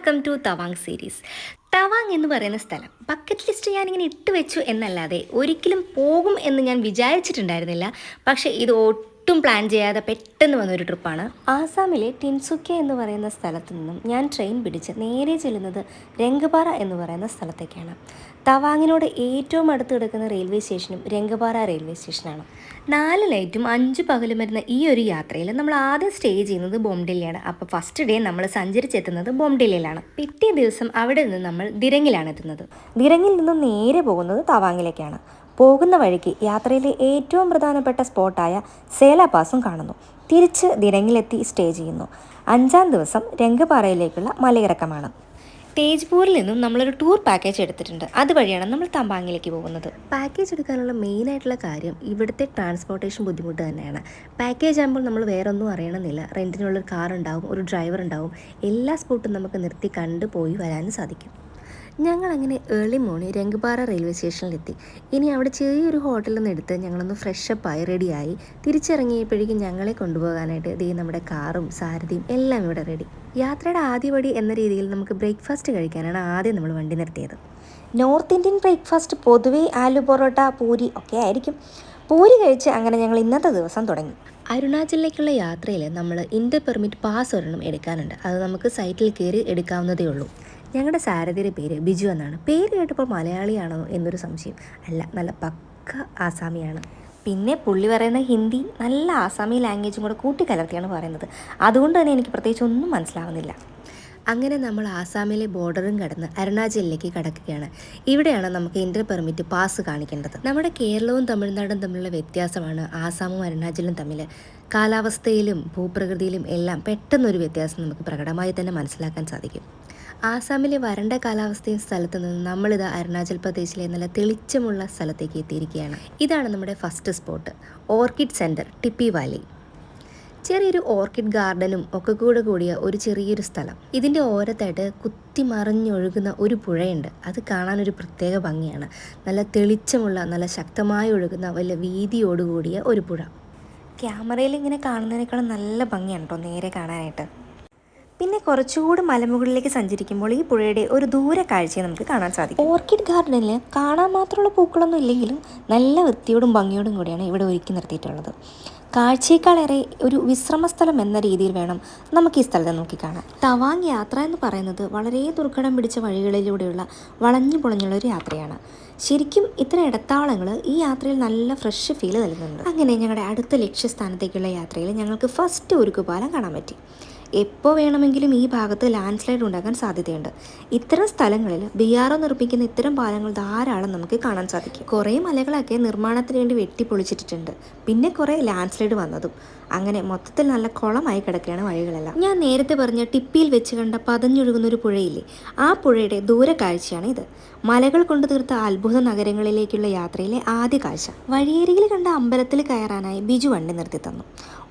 Welcome to Tawang series. Tawang എന്ന് പറയുന്ന സ്ഥലം ബക്കറ്റ് ലിസ്റ്റ് ഞാനിങ്ങനെ ഇട്ട് വെച്ചു എന്നല്ലാതെ ഒരിക്കലും പോകും എന്ന് ഞാൻ വിചാരിച്ചിട്ടുണ്ടായിരുന്നില്ല. പക്ഷേ ഇത് ഒട്ടും പ്ലാൻ ചെയ്യാതെ പെട്ടെന്ന് വന്നൊരു ട്രിപ്പാണ്. ആസാമിലെ ടിൻസുക്യ എന്ന് പറയുന്ന സ്ഥലത്ത് നിന്നും ഞാൻ ട്രെയിൻ പിടിച്ച് നേരെ ചെല്ലുന്നത് രംഗപാറ എന്ന് പറയുന്ന സ്ഥലത്തേക്കാണ്. തവാങ്ങിനോട് ഏറ്റവും അടുത്ത് കിടക്കുന്ന റെയിൽവേ സ്റ്റേഷനും രംഗപാറ റെയിൽവേ സ്റ്റേഷനാണ്. 4 നൈറ്റും 5 പകലും വരുന്ന ഈ ഒരു യാത്രയിൽ നമ്മൾ ആദ്യം സ്റ്റേ ചെയ്യുന്നത് ബോംഡില്ലയാണ്. അപ്പോൾ ഫസ്റ്റ് ഡേ നമ്മൾ സഞ്ചരിച്ചെത്തുന്നത് ബോംഡില്ലയിലാണ്. പിറ്റേ ദിവസം അവിടെ നിന്ന് നമ്മൾ ദിരങ്ങിലാണ് എത്തുന്നത്. ദിരങ്ങിൽ നിന്നും നേരെ പോകുന്നത് തവാങ്ങിലേക്കാണ്. പോകുന്ന വഴിക്ക് യാത്രയിലെ ഏറ്റവും പ്രധാനപ്പെട്ട സ്പോട്ടായ സേല പാസും കാണുന്നു. തിരിച്ച് ദിരങ്ങിലെത്തി സ്റ്റേ ചെയ്യുന്നു. 5-ാം ദിവസം രംഗപാറയിലേക്കുള്ള മലയിറക്കമാണ്. തേജ്പൂരിൽ നിന്നും നമ്മളൊരു ടൂർ പാക്കേജ് എടുത്തിട്ടുണ്ട്. അതുവഴിയാണ് നമ്മൾ തമ്പാങ്ങിലേക്ക് പോകുന്നത്. പാക്കേജ് എടുക്കാനുള്ള മെയിനായിട്ടുള്ള കാര്യം ഇവിടുത്തെ ട്രാൻസ്പോർട്ടേഷൻ ബുദ്ധിമുട്ട് തന്നെയാണ്. പാക്കേജ് ആകുമ്പോൾ നമ്മൾ വേറെ ഒന്നും അറിയണമെന്നില്ല. റെൻറ്റിനുള്ളൊരു കാർ ഉണ്ടാവും, ഒരു ഡ്രൈവർ ഉണ്ടാവും. എല്ലാ സ്പോട്ടും നമുക്ക് നിർത്തി കണ്ടു പോയി വരാനും സാധിക്കും. ഞങ്ങളങ്ങനെ ഏർലി മോർണിംഗ് രംഗപാറ റെയിൽവേ സ്റ്റേഷനിലെത്തി. ഇനി അവിടെ ചെറിയൊരു ഹോട്ടലിൽ നിന്ന് എടുത്ത് ഞങ്ങളൊന്ന് ഫ്രഷപ്പായി റെഡിയായി തിരിച്ചിറങ്ങിയപ്പോഴേക്കും ഞങ്ങളെ കൊണ്ടുപോകാനായിട്ട് നമ്മുടെ കാറും സാരഥിയും എല്ലാം ഇവിടെ റെഡി. യാത്രയുടെ ആദ്യപടി എന്ന രീതിയിൽ നമുക്ക് ബ്രേക്ക്ഫാസ്റ്റ് കഴിക്കാനാണ് ആദ്യം നമ്മൾ വണ്ടി നിർത്തിയത്. നോർത്ത് ഇന്ത്യൻ ബ്രേക്ക്ഫാസ്റ്റ് പൊതുവേ ആലു പൊറോട്ട, പൂരി ഒക്കെ ആയിരിക്കും. പൂരി കഴിച്ച് അങ്ങനെ ഞങ്ങൾ ഇന്നത്തെ ദിവസം തുടങ്ങി. അരുണാചലിലേക്കുള്ള യാത്രയിൽ നമ്മൾ ഇന്റർ പെർമിറ്റ് പാസ് ഒരെണ്ണം എടുക്കാനുണ്ട്. അത് നമുക്ക് സൈറ്റിൽ കയറി എടുക്കാവുന്നതേ ഉള്ളൂ. ഞങ്ങളുടെ സാരഥിയുടെ പേര് ബിജു എന്നാണ്. പേര് കേട്ടപ്പോൾ മലയാളിയാണോ എന്നൊരു സംശയം. അല്ല, നല്ല പക്ക ആസാമിയാണ്. പിന്നെ പുള്ളി പറയുന്ന ഹിന്ദി നല്ല ആസാമി ലാംഗ്വേജും കൂടെ കൂട്ടിക്കലർത്തിയാണ് പറയുന്നത്. അതുകൊണ്ട് തന്നെ എനിക്ക് പ്രത്യേകിച്ച് ഒന്നും മനസ്സിലാവുന്നില്ല. അങ്ങനെ നമ്മൾ ആസാമിലെ ബോർഡറും കടന്ന് അരുണാചലിലേക്ക് കടക്കുകയാണ്. ഇവിടെയാണ് നമുക്ക് ഇന്റർ പെർമിറ്റ് പാസ് കാണിക്കേണ്ടത്. നമ്മുടെ കേരളവും തമിഴ്നാടും തമ്മിലുള്ള വ്യത്യാസമാണ് ആസാമും അരുണാചലും തമ്മിൽ. കാലാവസ്ഥയിലും ഭൂപ്രകൃതിയിലും എല്ലാം പെട്ടെന്നൊരു വ്യത്യാസം നമുക്ക് പ്രകടമായി തന്നെ മനസ്സിലാക്കാൻ സാധിക്കും. ആസാമിലെ വരണ്ട കാലാവസ്ഥയും സ്ഥലത്ത് നിന്ന് നമ്മളിത് അരുണാചൽ പ്രദേശിലെ നല്ല തെളിച്ചമുള്ള സ്ഥലത്തേക്ക് എത്തിയിരിക്കുകയാണ്. ഇതാണ് നമ്മുടെ first spot, orchid centre Tippi valley. ചെറിയൊരു ഓർക്കിഡ് ഗാർഡനും ഒക്കെ കൂടിയ ഒരു ചെറിയൊരു സ്ഥലം. ഇതിൻ്റെ ഓരത്തായിട്ട് കുത്തിമറിഞ്ഞൊഴുകുന്ന ഒരു പുഴയുണ്ട്. അത് കാണാനൊരു പ്രത്യേക ഭംഗിയാണ്. നല്ല തെളിച്ചമുള്ള, നല്ല ശക്തമായി ഒഴുകുന്ന വലിയ വീതിയോടുകൂടിയ ഒരു പുഴ. ക്യാമറയിൽ ഇങ്ങനെ കാണുന്നതിനേക്കാളും നല്ല ഭംഗിയാണ് കേട്ടോ നേരെ കാണാനായിട്ട്. പിന്നെ കുറച്ചുകൂടി മലമുകളിലേക്ക് സഞ്ചരിക്കുമ്പോൾ ഈ പുഴയുടെ ഒരു ദൂര കാഴ്ചയെ നമുക്ക് കാണാൻ സാധിക്കും. ഓർക്കിഡ് ഗാർഡനിൽ കാണാൻ മാത്രമുള്ള പൂക്കളൊന്നും ഇല്ലെങ്കിലും നല്ല വൃത്തിയോടും ഭംഗിയോടും കൂടിയാണ് ഇവിടെ ഒരുക്കി നിർത്തിയിട്ടുള്ളത്. കാഴ്ചയേക്കാളേറെ ഒരു വിശ്രമസ്ഥലം എന്ന രീതിയിൽ വേണം നമുക്ക് ഈ സ്ഥലത്തെ നോക്കിക്കാണാൻ. തവാങ് യാത്ര എന്ന് പറയുന്നത് വളരെ ദുർഘടം പിടിച്ച വഴികളിലൂടെയുള്ള വളഞ്ഞു പൊളഞ്ഞുള്ള ഒരു യാത്രയാണ്. ശരിക്കും ഇത്തരം ഇടത്താവളങ്ങൾ ഈ യാത്രയിൽ നല്ല ഫ്രഷ് ഫീൽ നൽകുന്നുണ്ട്. അങ്ങനെ ഞങ്ങളുടെ അടുത്ത ലക്ഷ്യസ്ഥാനത്തേക്കുള്ള യാത്രയിൽ ഞങ്ങൾക്ക് ഫസ്റ്റ് ഉരുക്കുപാലം കാണാൻ പറ്റി. എപ്പോൾ വേണമെങ്കിലും ഈ ഭാഗത്ത് ലാൻഡ് സ്ലൈഡ് ഉണ്ടാകാൻ സാധ്യതയുണ്ട്. ഇത്തരം സ്ഥലങ്ങളിൽ BRO നിർമ്മിക്കുന്ന ഇത്തരം പാലങ്ങൾ ധാരാളം നമുക്ക് കാണാൻ സാധിക്കും. കുറേ മലകളൊക്കെ നിർമ്മാണത്തിന് വേണ്ടി വെട്ടിപ്പൊളിച്ചിട്ടുണ്ട്. പിന്നെ കുറേ ലാൻഡ് സ്ലൈഡ് വന്നതും. അങ്ങനെ മൊത്തത്തിൽ നല്ല കുളമായി കിടക്കുകയാണ് വഴികളെല്ലാം. ഞാൻ നേരത്തെ പറഞ്ഞ ടിപ്പിയിൽ വെച്ച് കണ്ട പതഞ്ഞൊഴുകുന്ന ഒരു പുഴയില്ലേ, ആ പുഴയുടെ ദൂരക്കാഴ്ചയാണ് ഇത്. മലകൾ കൊണ്ട് തീർത്ത അത്ഭുത നഗരങ്ങളിലേക്കുള്ള യാത്രയിലെ ആദ്യ കാഴ്ച. വഴിയരികിൽ കണ്ട അമ്പലത്തിൽ കയറാനായി ബിജു വണ്ടി നിർത്തി തന്നു.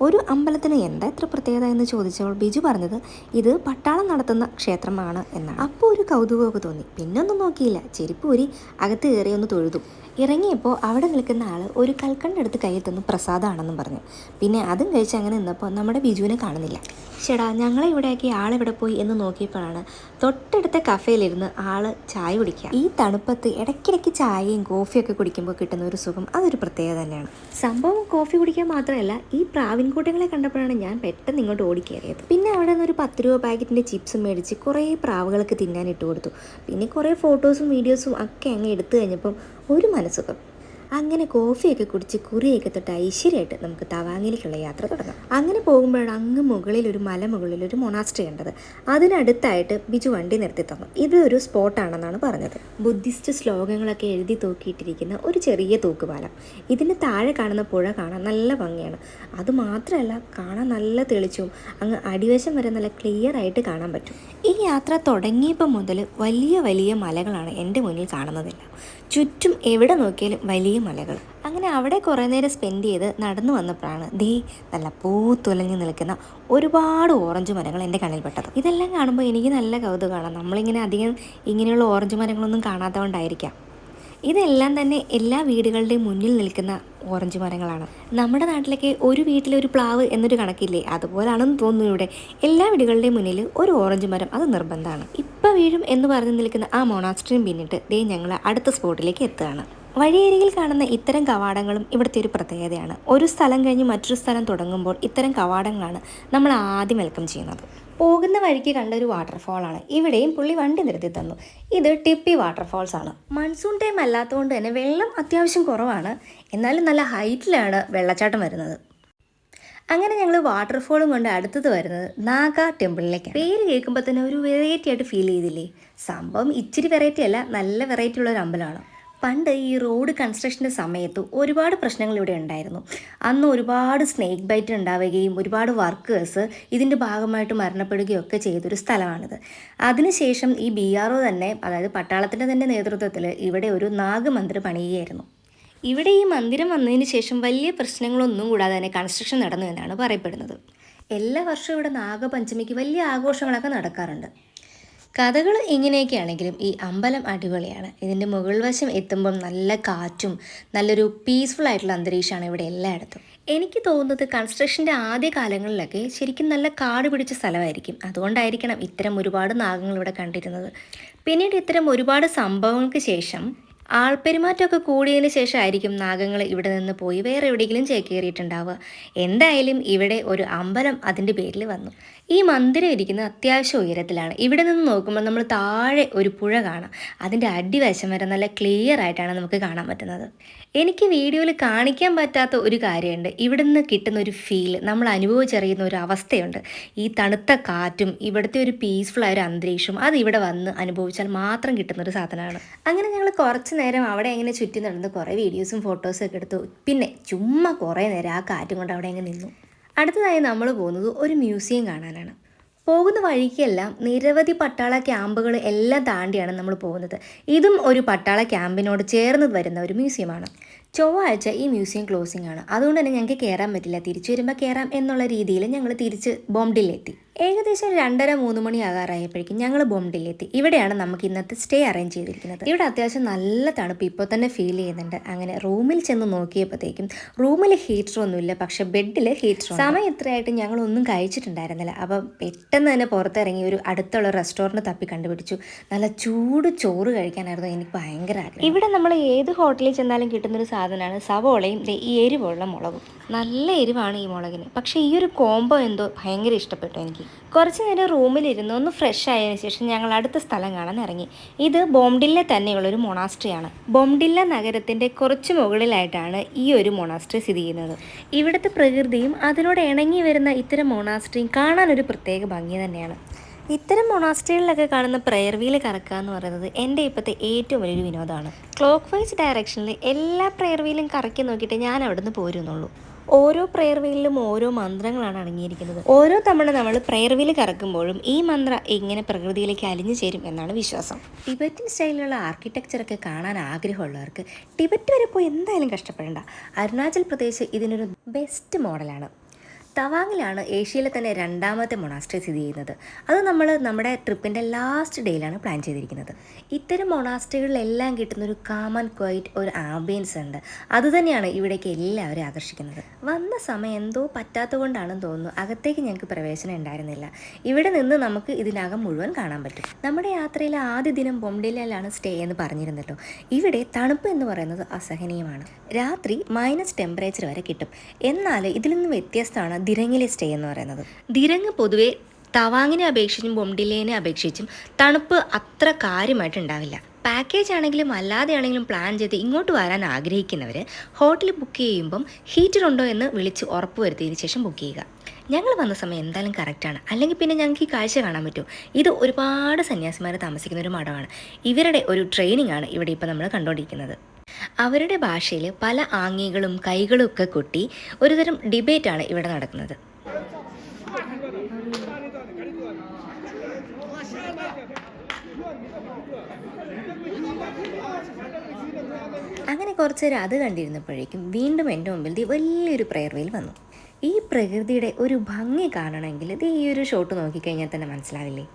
ഒരു അമ്പലത്തിന് എന്താ ഇത്ര പ്രത്യേകത എന്ന് ചോദിച്ചപ്പോൾ ബിജു പറഞ്ഞത് ഇത് പട്ടാളം നടത്തുന്ന ക്ഷേത്രമാണ് എന്നാണ്. അപ്പോൾ ഒരു കൗതുകമൊക്കെ തോന്നി. പിന്നൊന്നും നോക്കിയില്ല, ചെരിപ്പൂരി അകത്ത് കയറി ഒന്ന് തൊഴുതു. ഇറങ്ങിയപ്പോൾ അവിടെ നിൽക്കുന്ന ആൾ ഒരു കൽക്കണ്ടെടുത്ത് കയ്യിൽ തന്നു പ്രസാദമാണെന്നും പറഞ്ഞു. പിന്നെ അതും കഴിച്ച് അങ്ങനെ നിന്നപ്പോൾ നമ്മുടെ ബിജുവിനെ കാണുന്നില്ല. ചേടാ, ഞങ്ങളെ ഇവിടെയാക്കി ആളെവിടെ പോയി എന്ന് നോക്കിയപ്പോഴാണ് തൊട്ടടുത്ത കഫേയിലിരുന്ന് ആൾ ചായ കുടിക്കുക. ഈ തണുപ്പത്ത് ഇടയ്ക്കിടയ്ക്ക് ചായയും കോഫിയൊക്കെ കുടിക്കുമ്പോൾ കിട്ടുന്ന ഒരു സുഖം അതൊരു പ്രത്യേകത തന്നെയാണ്. സംഭവം കോഫി കുടിക്കാൻ മാത്രമല്ല, ഈ പ്രാവിൻകൂട്ടങ്ങളെ കണ്ടപ്പോഴാണ് ഞാൻ പെട്ടെന്ന് ഇങ്ങോട്ട് ഓടിക്കയറിയത്. പിന്നെ അവിടെ നിന്ന് ഒരു 10 രൂപ പാക്കറ്റിൻ്റെ ചിപ്സും മേടിച്ച് കുറേ പ്രാവുകൾക്ക് തിന്നാൻ ഇട്ട് കൊടുത്തു. പിന്നെ കുറേ ഫോട്ടോസും വീഡിയോസും ഒക്കെ അങ്ങ് എടുത്തു കഴിഞ്ഞപ്പം ഒരു മനസ്സുഖം. അങ്ങനെ കോഫിയൊക്കെ കുടിച്ച് കുറിയൊക്കെ തൊട്ട് ഐശ്വര്യമായിട്ട് നമുക്ക് തവാങ്ങിലേക്കുള്ള യാത്ര തുടങ്ങാം. അങ്ങനെ പോകുമ്പോഴാണ് അങ്ങ് മുകളിൽ ഒരു മലമുകളിൽ ഒരു മൊണാസ്ട്രി കണ്ടത്. അതിനടുത്തായിട്ട് ബിജു വണ്ടി നിർത്തി തന്നു. ഇതൊരു സ്പോട്ടാണെന്നാണ് പറഞ്ഞത്. ബുദ്ധിസ്റ്റ് ശ്ലോകങ്ങളൊക്കെ എഴുതി തൂക്കിയിട്ടിരിക്കുന്ന ഒരു ചെറിയ തൂക്കുപാലം. ഇതിന് താഴെ കാണുന്ന പുഴ കാണാൻ നല്ല ഭംഗിയാണ്. അതുമാത്രമല്ല, കാണാൻ നല്ല തെളിച്ചും അങ്ങ് അടിവശം വരെ നല്ല ക്ലിയർ ആയിട്ട് കാണാൻ പറ്റും. ഈ യാത്ര തുടങ്ങിയപ്പോൾ മുതൽ വലിയ വലിയ മലകളാണ് എൻ്റെ മുന്നിൽ കാണുന്നതെല്ലാം. ചുറ്റും എവിടെ നോക്കിയാലും വലിയ മലകൾ. അങ്ങനെ അവിടെ കുറേ നേരം സ്പെൻഡ് ചെയ്ത് നടന്നു വന്നപ്പോഴാണ് നല്ല പൂത്തുലഞ്ഞു നിൽക്കുന്ന ഒരുപാട് ഓറഞ്ച് മരങ്ങൾ എൻ്റെ കണ്ണിൽപ്പെട്ടത്. ഇതെല്ലാം കാണുമ്പോൾ എനിക്ക് നല്ല കൗതുകമാണ്. നമ്മളിങ്ങനെ അധികം ഇങ്ങനെയുള്ള ഓറഞ്ച് മരങ്ങളൊന്നും കാണാത്തതുകൊണ്ടായിരിക്കാം. ഇതെല്ലാം തന്നെ എല്ലാ വീടുകളുടെയും മുന്നിൽ നിൽക്കുന്ന ഓറഞ്ച് മരങ്ങളാണ്. നമ്മുടെ നാട്ടിലൊക്കെ ഒരു വീട്ടിലൊരു പ്ലാവ് എന്നൊരു കണക്കില്ലേ, അതുപോലാണെന്ന് തോന്നുന്നു ഇവിടെ. എല്ലാ വീടുകളുടെയും മുന്നിൽ ഒരു ഓറഞ്ച് മരം അത് നിർബന്ധമാണ്. ഇപ്പം വീഴും എന്ന് പറഞ്ഞു നിൽക്കുന്ന ആ മൊണാസ്ട്രിയും പിന്നിട്ട് ദേ ഞങ്ങൾ അടുത്ത സ്പോട്ടിലേക്ക് എത്തുകയാണ്. വഴിയരികിൽ കാണുന്ന ഇത്തരം കവാടങ്ങളും ഇവിടുത്തെ ഒരു പ്രത്യേകതയാണ്. ഒരു സ്ഥലം കഴിഞ്ഞ് മറ്റൊരു സ്ഥലം തുടങ്ങുമ്പോൾ ഇത്തരം കവാടങ്ങളാണ് നമ്മൾ ആദ്യം വെൽക്കം ചെയ്യുന്നത്. പോകുന്ന വഴിക്ക് കണ്ട ഒരു വാട്ടർഫോളാണ്. ഇവിടെയും പുള്ളി വണ്ടി നിർത്തി തന്നു. ഇത് ടിപ്പി വാട്ടർഫോൾസ് ആണ്. മൺസൂൺ ടൈം അല്ലാത്തതുകൊണ്ട് തന്നെ വെള്ളം അത്യാവശ്യം കുറവാണ്, എന്നാലും നല്ല ഹൈറ്റിലാണ് വെള്ളച്ചാട്ടം വരുന്നത്. അങ്ങനെ ഞങ്ങൾ വാട്ടർഫോളും കൊണ്ട് അടുത്തത് വരുന്നത് നാഗ ടെമ്പിളിലേക്കാണ്. പേര് കേൾക്കുമ്പോൾ തന്നെ ഒരു വെറൈറ്റി ആയിട്ട് ഫീൽ ചെയ്തില്ലേ? സംഭവം ഇച്ചിരി വെറൈറ്റി അല്ല, നല്ല വെറൈറ്റി ഉള്ള ഒരു അമ്പലമാണ്. പണ്ട് ഈ റോഡ് കൺസ്ട്രക്ഷൻ്റെ സമയത്ത് ഒരുപാട് പ്രശ്നങ്ങൾ ഇവിടെ ഉണ്ടായിരുന്നു. അന്ന് ഒരുപാട് സ്നേക്ക് ബൈറ്റ് ഉണ്ടാവുകയും ഒരുപാട് വർക്കേഴ്സ് ഇതിൻ്റെ ഭാഗമായിട്ട് മരണപ്പെടുകയും ഒക്കെ ചെയ്തൊരു സ്ഥലമാണിത്. അതിനുശേഷം ഈ BRO തന്നെ, അതായത് പട്ടാളത്തിൻ്റെ തന്നെ നേതൃത്വത്തിൽ ഇവിടെ ഒരു നാഗമന്ദിരം പണിയുകയായിരുന്നു. ഇവിടെ ഈ മന്ദിരം വന്നതിന് ശേഷം വലിയ പ്രശ്നങ്ങളൊന്നും കൂടാതെ തന്നെ കൺസ്ട്രക്ഷൻ നടന്നു എന്നാണ് പറയപ്പെടുന്നത്. എല്ലാ വർഷവും ഇവിടെ നാഗപഞ്ചമിക്ക് വലിയ ആഘോഷങ്ങളൊക്കെ നടക്കാറുണ്ട്. കഥകൾ ഇങ്ങനെയൊക്കെയാണെങ്കിലും ഈ അമ്പലം അടിപൊളിയാണ്. ഇതിൻ്റെ മുകൾ വശം എത്തുമ്പം നല്ല കാറ്റും നല്ലൊരു പീസ്ഫുൾ ആയിട്ടുള്ള അന്തരീക്ഷമാണ് ഇവിടെ എല്ലായിടത്തും. എനിക്ക് തോന്നുന്നത് കൺസ്ട്രക്ഷൻ്റെ ആദ്യ കാലങ്ങളിലൊക്കെ ശരിക്കും നല്ല കാട് പിടിച്ച സ്ഥലമായിരിക്കും. അതുകൊണ്ടായിരിക്കണം ഇത്തരം ഒരുപാട് നാഗങ്ങൾ ഇവിടെ കണ്ടിരുന്നത്. പിന്നീട് ഇത്തരം ഒരുപാട് സംഭവങ്ങൾക്ക് ശേഷം ആൾപ്പെരുമാറ്റമൊക്കെ കൂടിയതിന് ശേഷമായിരിക്കും നാഗങ്ങൾ ഇവിടെ നിന്ന് പോയി വേറെ എവിടെയെങ്കിലും ചേക്കേറിയിട്ടുണ്ടാവുക. എന്തായാലും ഇവിടെ ഒരു അമ്പലം അതിൻ്റെ പേരിൽ വന്നു. ഈ മന്ദിരം ഇരിക്കുന്നത് അത്യാവശ്യം ഉയരത്തിലാണ്. ഇവിടെ നിന്ന് നോക്കുമ്പോൾ നമ്മൾ താഴെ ഒരു പുഴ കാണാം. അതിൻ്റെ അടിവശം വരെ നല്ല ക്ലിയർ ആയിട്ടാണ് നമുക്ക് കാണാൻ പറ്റുന്നത്. എനിക്ക് വീഡിയോയിൽ കാണിക്കാൻ പറ്റാത്ത ഒരു കാര്യമുണ്ട്. ഇവിടെ നിന്ന് കിട്ടുന്ന ഒരു ഫീൽ, നമ്മൾ അനുഭവിച്ചറിയുന്ന ഒരു അവസ്ഥയുണ്ട്. ഈ തണുത്ത കാറ്റും ഇവിടുത്തെ ഒരു പീസ്ഫുൾ ആയ ഒരു അന്തരീക്ഷവും അത് ഇവിടെ വന്ന് അനുഭവിച്ചാൽ മാത്രം കിട്ടുന്നൊരു സാധനമാണ്. അങ്ങനെ ഞങ്ങൾ കുറച്ച് നേരം അവിടെ എങ്ങനെ ചുറ്റി നടന്ന് കുറേ വീഡിയോസും ഫോട്ടോസും ഒക്കെ എടുത്തു. പിന്നെ ചുമ്മാ കുറേ നേരം ആ കാറ്റും കൊണ്ട് അവിടെ അങ്ങ് നിന്നു. അടുത്തതായി നമ്മൾ പോകുന്നത് ഒരു മ്യൂസിയം കാണാനാണ്. പോകുന്ന വഴിക്കെല്ലാം നിരവധി പട്ടാള ക്യാമ്പുകൾ എല്ലാം താണ്ടിയാണ് നമ്മൾ പോകുന്നത്. ഇതും ഒരു പട്ടാള ക്യാമ്പിനോട് ചേർന്ന് വരുന്ന ഒരു മ്യൂസിയമാണ്. ചൊവ്വാഴ്ച ഈ മ്യൂസിയം ക്ലോസിംഗ് ആണ്. അതുകൊണ്ട് തന്നെ ഞങ്ങൾക്ക് കയറാൻ പറ്റില്ല. തിരിച്ചു വരുമ്പോൾ കയറാം എന്നുള്ള രീതിയിൽ ഞങ്ങൾ തിരിച്ച് ബോംഡിലെത്തി. ഏകദേശം 2:30-3 മണി ആകാറായപ്പോഴേക്കും ഞങ്ങൾ ബോംഡിലെത്തി. ഇവിടെയാണ് നമുക്ക് ഇന്നത്തെ സ്റ്റേ അറേഞ്ച് ചെയ്തിരിക്കുന്നത്. ഇവിടെ അത്യാവശ്യം നല്ല തണുപ്പ് ഇപ്പോൾ തന്നെ ഫീൽ ചെയ്യുന്നുണ്ട്. അങ്ങനെ റൂമിൽ ചെന്ന് നോക്കിയപ്പോഴത്തേക്കും റൂമിൽ ഹീറ്ററൊന്നുമില്ല, പക്ഷേ ബെഡിൽ ഹീറ്റർ. സമയം ഇത്രയായിട്ട് ഞങ്ങളൊന്നും കഴിച്ചിട്ടുണ്ടായിരുന്നില്ല. അപ്പോൾ പെട്ടെന്ന് തന്നെ പുറത്തിറങ്ങി ഒരു അടുത്തുള്ള റെസ്റ്റോറൻറ്റ് തപ്പി കണ്ടുപിടിച്ചു. നല്ല ചൂട് ചോറ് കഴിക്കാനായിരുന്നു എനിക്ക് ഭയങ്കര ആഗ്രഹം. ഇവിടെ നമ്മൾ ഏത് ഹോട്ടലിൽ ചെന്നാലും കിട്ടുന്നൊരു സാധനമാണ് സവോളയും ഈ എരിവുള്ള മുളകും. നല്ല എരിവാണ് ഈ മുളകിന്. പക്ഷേ ഈ ഒരു കോംബോ എന്തോ ഭയങ്കര ഇഷ്ടപ്പെട്ടു എനിക്ക്. കുറച്ച് നേരം റൂമിലിരുന്ന് ഒന്ന് ഫ്രഷ് ആയതിനു ശേഷം ഞങ്ങൾ അടുത്ത സ്ഥലം കാണാൻ ഇറങ്ങി. ഇത് ബോംഡില്ല തന്നെയുള്ളൊരു മൊണാസ്ട്രിയാണ്. ബോംഡില്ല നഗരത്തിൻ്റെ കുറച്ച് മുകളിലായിട്ടാണ് ഈ ഒരു മൊണാസ്ട്രി സ്ഥിതി ചെയ്യുന്നത്. ഇവിടുത്തെ പ്രകൃതിയും അതിനോട് ഇണങ്ങി വരുന്ന ഇത്തരം മൊണാസ്ട്രിയും കാണാനൊരു പ്രത്യേക ഭംഗി തന്നെയാണ്. ഇത്തരം മൊണാസ്ട്രികളിലൊക്കെ കാണുന്ന പ്രെയർ വീൽ കറക്കുക എന്ന് പറയുന്നത് എൻ്റെ ഇപ്പോഴത്തെ ഏറ്റവും വലിയൊരു വിനോദമാണ്. ക്ലോക്ക് വൈസ് ഡയറക്ഷനിൽ എല്ലാ പ്രെയർ വീലും കറക്കി നോക്കിയിട്ട് ഞാൻ അവിടെ നിന്ന് പോരുന്നുള്ളൂ. ഓരോ പ്രെയർ വീലിലും ഓരോ മന്ത്രങ്ങളാണ് അടങ്ങിയിരിക്കുന്നത്. ഓരോ തവണ നമ്മൾ പ്രെയർ വീൽ കറക്കുമ്പോഴും ഈ മന്ത്രം എങ്ങനെ പ്രകൃതിയിലേക്ക് അലിഞ്ഞു ചേരും എന്നാണ് വിശ്വാസം. ടിബറ്റൻ സ്റ്റൈലിലുള്ള ആർക്കിടെക്ചറൊക്കെ കാണാൻ ആഗ്രഹമുള്ളവർക്ക് ടിബറ്റ് വരെ പോയി എന്തായാലും കഷ്ടപ്പെടേണ്ട. അരുണാചൽ പ്രദേശ് ഇതിനൊരു ബെസ്റ്റ് മോഡലാണ്. തവാങ്ങിലാണ് ഏഷ്യയിലെ തന്നെ 2ാമത്തെ മൊണാസ്ട്രി സ്ഥിതി ചെയ്യുന്നത്. അത് നമ്മൾ നമ്മുടെ ട്രിപ്പിൻ്റെ ലാസ്റ്റ് ഡേയിലാണ് പ്ലാൻ ചെയ്തിരിക്കുന്നത്. ഇത്തരം മൊണാസ്ട്രികളിലെല്ലാം കിട്ടുന്നൊരു കാം ആൻഡ് ക്വൈറ്റ് ഒരു ആംബിയൻസ് ഉണ്ട്. അതുതന്നെയാണ് ഇവിടേക്ക് എല്ലാവരും ആകർഷിക്കുന്നത്. വന്ന സമയം എന്തോ പറ്റാത്ത കൊണ്ടാണെന്ന് തോന്നുന്നു അകത്തേക്ക് ഞങ്ങൾക്ക് പ്രവേശനം ഉണ്ടായിരുന്നില്ല. ഇവിടെ നിന്ന് നമുക്ക് ഇതിനകം മുഴുവൻ കാണാൻ പറ്റും. നമ്മുടെ യാത്രയിലെ ആദ്യ ദിനം ബോംഡില്ലയിലാണ് സ്റ്റേ എന്ന് പറഞ്ഞിരുന്നല്ലോ. ഇവിടെ തണുപ്പ് എന്ന് പറയുന്നത് അസഹനീയമാണ്. രാത്രി മൈനസ് ടെമ്പറേച്ചർ വരെ കിട്ടും. എന്നാൽ ഇതിൽ നിന്ന് വ്യത്യസ്തമാണ് ദിരങ്ങിലെ സ്റ്റേ എന്ന് പറയുന്നത്. ദിരങ് പൊതുവെ തവാങ്ങിനെ അപേക്ഷിച്ചും ബോംഡില്ലേനെ അപേക്ഷിച്ചും തണുപ്പ് അത്ര കാര്യമായിട്ടുണ്ടാവില്ല. പാക്കേജ് ആണെങ്കിലും അല്ലാതെ ആണെങ്കിലും പ്ലാൻ ചെയ്ത് ഇങ്ങോട്ട് വരാൻ ആഗ്രഹിക്കുന്നവർ ഹോട്ടൽ ബുക്ക് ചെയ്യുമ്പം ഹീറ്റർ ഉണ്ടോ എന്ന് വിളിച്ച് ഉറപ്പ് വരുത്തിയതിന് ശേഷം ബുക്ക് ചെയ്യുക. ഞങ്ങൾ വന്ന സമയം എന്തായാലും കറക്റ്റാണ്, അല്ലെങ്കിൽ പിന്നെ ഞങ്ങൾക്ക് ഈ കാഴ്ച കാണാൻ പറ്റും. ഇത് ഒരുപാട് സന്യാസിമാർ താമസിക്കുന്ന ഒരു മഠമാണ്. ഇവരുടെ ഒരു ട്രെയിനിങ് ആണ് ഇവിടെ ഇപ്പോൾ നമ്മൾ കണ്ടുകൊണ്ടിരിക്കുന്നത്. അവരുടെ ഭാഷയിൽ പല ആംഗ്യങ്ങളും കൈകളും ഒക്കെ കൊട്ടി ഒരുതരം ഡിബേറ്റാണ് ഇവിടെ നടക്കുന്നത്. അങ്ങനെ കുറച്ച് നേരം അത് കണ്ടിരുന്നപ്പോഴേക്കും വീണ്ടും എൻ്റെ മുമ്പിൽ വലിയൊരു പ്രെയർ വീൽ വന്നു. ഈ പ്രകൃതിയുടെ ഒരു ഭംഗി കാണണമെങ്കിൽ ഈ ഒരു ഷോട്ട് നോക്കിക്കഴിഞ്ഞാൽ തന്നെ മനസ്സിലാവില്ലേ.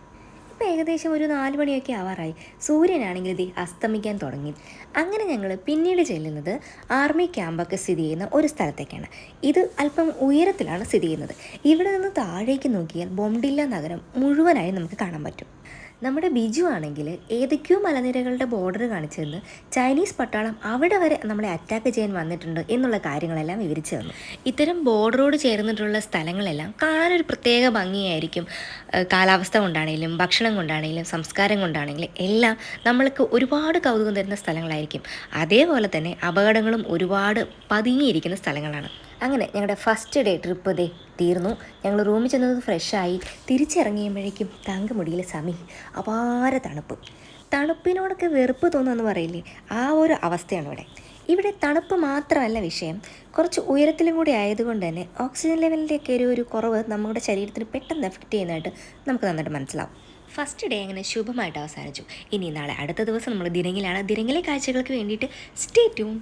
ഇപ്പം ഏകദേശം ഒരു 4 മണിയൊക്കെ ആവാറായി. സൂര്യനാണെങ്കിൽ ഇത് അസ്തമിക്കാൻ തുടങ്ങി. അങ്ങനെ ഞങ്ങൾ പിന്നീട് ചെല്ലുന്നത് ആർമി ക്യാമ്പൊക്കെ സ്ഥിതി ചെയ്യുന്ന ഒരു സ്ഥലത്തേക്കാണ്. ഇത് അല്പം ഉയരത്തിലാണ് സ്ഥിതി ചെയ്യുന്നത്. ഇവിടെ നിന്ന് താഴേക്ക് നോക്കിയാൽ ബൊംഡില്ല നഗരം മുഴുവനായി നമുക്ക് കാണാൻ പറ്റും. നമ്മുടെ ബിജു ആണെങ്കിൽ ഏതൊക്കെയോ മലനിരകളുടെ ബോർഡർ കാണിച്ചു തന്ന് ചൈനീസ് പട്ടാളം അവിടെ വരെ നമ്മളെ അറ്റാക്ക് ചെയ്യാൻ വന്നിട്ടുണ്ട് എന്നുള്ള കാര്യങ്ങളെല്ലാം വിവരിച്ചു തന്നു. ഇത്തരം ബോർഡറോട് ചേർന്നിട്ടുള്ള സ്ഥലങ്ങളെല്ലാം കാണാനൊരു പ്രത്യേക ഭംഗിയായിരിക്കും. കാലാവസ്ഥ കൊണ്ടാണെങ്കിലും ഭക്ഷണം കൊണ്ടാണെങ്കിലും സംസ്കാരം കൊണ്ടാണെങ്കിലും എല്ലാം നമ്മൾക്ക് ഒരുപാട് കൗതുകം തരുന്ന സ്ഥലങ്ങളായിരിക്കും. അതേപോലെ തന്നെ അപകടങ്ങളും ഒരുപാട് പതുങ്ങിയിരിക്കുന്ന സ്ഥലങ്ങളാണ്. അങ്ങനെ ഞങ്ങളുടെ ഫസ്റ്റ് ഡേ ട്രിപ്പ് ദേ തീർന്നു. ഞങ്ങൾ റൂമിൽ ചെന്നത് ഫ്രഷായി തിരിച്ചിറങ്ങിയുമ്പോഴേക്കും തങ്കമുടിയിൽ സമി അപാര തണുപ്പ്. തണുപ്പിനോടൊക്കെ വെറുപ്പ് തോന്നുമെന്ന് പറയില്ലേ, ആ ഒരു അവസ്ഥയാണ് ഇവിടെ. ഇവിടെ തണുപ്പ് മാത്രമല്ല വിഷയം, കുറച്ച് ഉയരത്തിലും കൂടി ആയതുകൊണ്ട് തന്നെ ഓക്സിജൻ ലെവലിൻ്റെയൊക്കെ ഒരു കുറവ് നമ്മുടെ ശരീരത്തിന് പെട്ടെന്ന് എഫക്റ്റ് ചെയ്യുന്നതായിട്ട് നമുക്ക് നന്നായിട്ട് മനസ്സിലാവും. ഫസ്റ്റ് ഡേ അങ്ങനെ ശുഭമായിട്ട് അവസാനിച്ചു. ഇനി നാളെ അടുത്ത ദിവസം നമ്മൾ ദിരങ്ങിലാണ്. ദിരങ്ങിലെ കാഴ്ചകൾക്ക് വേണ്ടിയിട്ട് സ്റ്റേ ട്യൂൺ.